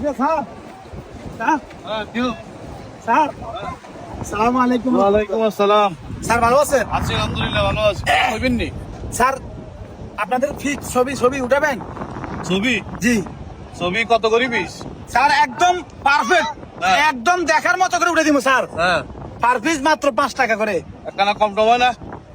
Sir sir sir আসসালামু আলাইকুম। ওয়ালাইকুম আসসালাম। স্যার ভালো আছেন? আছি আলহামদুলিল্লাহ, ভালো আছি। কইবেন নি স্যার আপনাদের ফিট ছবি উঠাবেন? ছবি? জি ছবি কত করে পিস? স্যার একদম পারফেক্ট, হ্যাঁ। একদম দেখার মতো করে উঠে দিব স্যার। হ্যাঁ, পার পিস মাত্র 5 টাকা করে। একখানা কম টম না?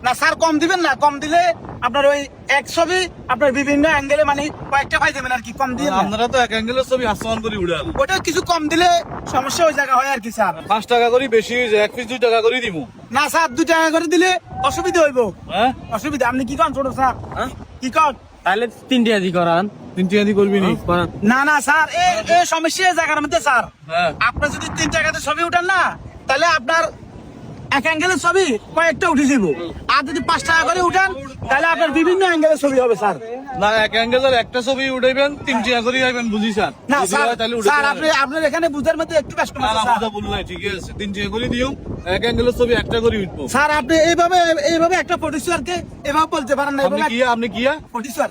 না স্যার কম দিবেন না, কম দিলে আপনার ওই এক ছবি আপনার বিভিন্ন অ্যাঙ্গেলে মানে কয়েকটা পাই দেবেন আর কি, কম দিয়ে না। আপনারা তো এক অ্যাঙ্গেলের ছবি আসমান করে উড়ান। ওটা কিছু কম দিলে সমস্যা ওই জায়গা হয় আর কি স্যার। 5 টাকা করে বেশি হয়ে যায়, এক পিস 2 টাকা করে দিমু। না স্যার 2 টাকা করে দিলে অসুবিধা হইব। হ্যাঁ, অসুবিধা আপনি কি করেন ছোট স্যার? কি কর? তাহলে 3 টাকা দি করান। 3 টাকা দি করবি নি? না না স্যার এই সমস্যা এই জায়গার মধ্যে স্যার। হ্যাঁ, আপনার যদি 3 টাকাতে ছবি উঠান না, তাহলে আপনার এক অ্যাঙ্গেলের ছবি কয়েকটা উঠে দিব। আর যদি 5 টাকা করে উঠান, তাহলে আপনার বিভিন্ন অ্যাঙ্গেলের ছবি হবে স্যার। না এক অ্যাঙ্গেলের একটা ছবি উঠাইবেন 3 টাকা করে আইবেন, বুঝি স্যার? না যদি স্যার হয় তাহলে উঠাইতে স্যার পারেন। আপনার এখানে বুঝার মধ্যে একটু কষ্ট না না, আছে স্যার। কথা বলুন না, ঠিক আছে 3 টাকা করে দিও, এক অ্যাঙ্গেলের ছবি একটা করে উঠবো। স্যার আপনি এইভাবে একটা প্রডিউসারকে এভাবে বলতে পারেন না। আপনি এইভাবে কি প্রডিউসার।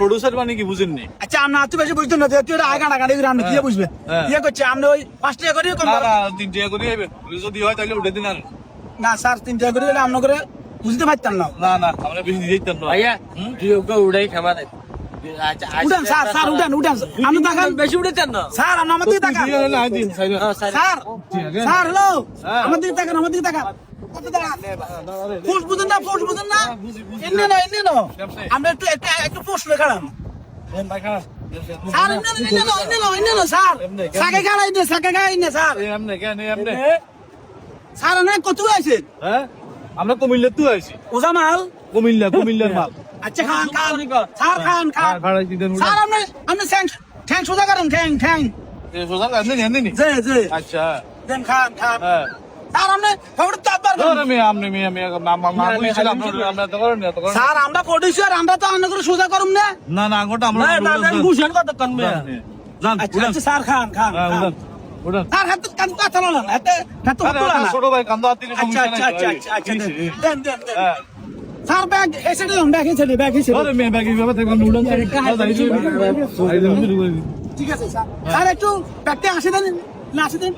প্রডিউসার মানে কি বুঝেননি? আচ্ছা আপনি এত বেশি বুঝতেন না, যেহেতু এটা আগা নাগাড়ি করে আপনি কি বুঝবেন? হ্যাঁ। ইয়ে করছে আপনি ওই 5 টাকা করে কম না করেন। না, 3 টাকা করে আইবেন, যদি হয় তাহলে উঠে দিন। আর না স্যার 3 টাকা করে হলে আপনার করে বুঝতে পারতাম না। না না, আমরা বেশি দিতাম না। ভাইয়া তুই ওকে উড়াই খাবা দে। আচ্ছা উঠান স্যার উঠান আপনি দেখান। বেশি উঠেছেন না। স্যার আমার দিকে তাকান। স্যার হ্যালো হ্যাঁ। আমার দিকে তাকান, আমার দিকে তাকান। কত তাকান? ফোর্স বুঝেন না এমনি না আমরা একটু ফোর্স দেখালাম স্যার। এমনি না স্যার, সাকে গাড়াই নে স্যার। স্যার না কত আছে? হ্যাঁ, আমরা কুমিল্লার তো আইছি। ওজামাল কুমিল্লার মাল। আচ্ছা খান স্যার খান স্যার আপনি ঠ্যাং সোজা করেন, ঠ্যাং সোজা আপনি নেন নি? জি আচ্ছা, দেন খান হ্যাঁ। স্যার আপনি ফেভারিট তো আবার ধরে আপনি আমরা তো করেন না, তো করেন না। স্যার আমরা প্রডিউসার, আমরা তো আন্না করে সোজা করুম না। না না, গোটা আমরা বুঝেন কত কনবে। যান আচ্ছা উড়ান। আচ্ছা স্যার খান হ্যাঁ, উড়ান উড়ান। স্যার হাত কান কথা না হাতে আরে, তুলা না। ছোট ভাই কান্দা হাত দিলে আচ্ছা সমস্যা আচ্ছা নাই। আচ্ছা দেন হ্যাঁ। স্যার ব্যাগ এসে দিলাম, ব্যাগ এসে আরে মেয়ে ব্যাগি বাবা থেকে উড়ান। ঠিক আছে স্যার। স্যার একটু ব্যাগটা আসে দেন, না আসে দেন,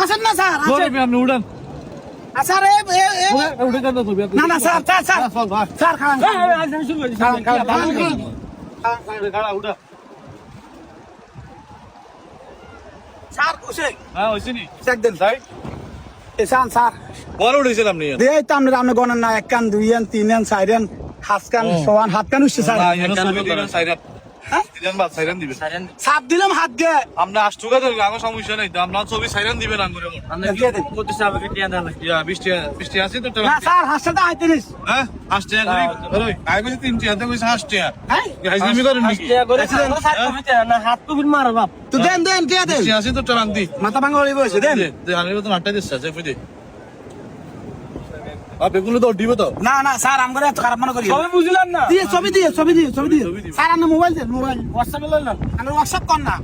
আসেন না স্যার আসেন। আপনি উড়ান। স্যার উঠে যান না ছবি। না না স্যার স্যার খান খাড়া উঠা। স্যার বসে হ্যাঁ, হইছে নি? চেক দেন তাই এসান স্যার বড় উঠেছিলাম নি? দেই তো আপনি গণন না, 1 কান 2 কান 3 কান 4 কান 5 কান 6 কান 7 কান উঠছে স্যার। না, এখানে ছবি দিবেন সাইরান। হ্যাঁ? দিবেন বা সাইরান দিবেন। সাপ দিলাম হাত দিয়ে। আমরা আষ্টুকা ধরে আমার সমস্যা নাই তো, আমরা ছবি সাইরান দিবেন আঙ্গুরে মন। আমরা কি করতে চাবে কি টিয়া দাও। ইয়া 20 আছে তো না স্যার হাসটা 38। হ্যাঁ, আসতে করি ধরো আই কইছি 3 টাকা কইছি আসতে। হ্যাঁ গাইজলামি করেন নাকি? টিয়া করে স্যার কমিতে না হাত কবির মার বাপ। তো দেন কে দেন 20 আছে তো টারান্তি। মাথা ভাঙা হইব এসে দেন। আমি তো নাটটা দিচ্ছি আছে ফুদে। বেগুলো তো দিবে তো। না স্যার আমরা এত খারাপ মনে করি। সবাই বুঝলেন না। ছবি দিয়ে স্যার আপনি মোবাইল দেন, মোবাইল হোয়াটসঅ্যাপে লইলেন। আমরা হোয়াটসঅ্যাপ কর না।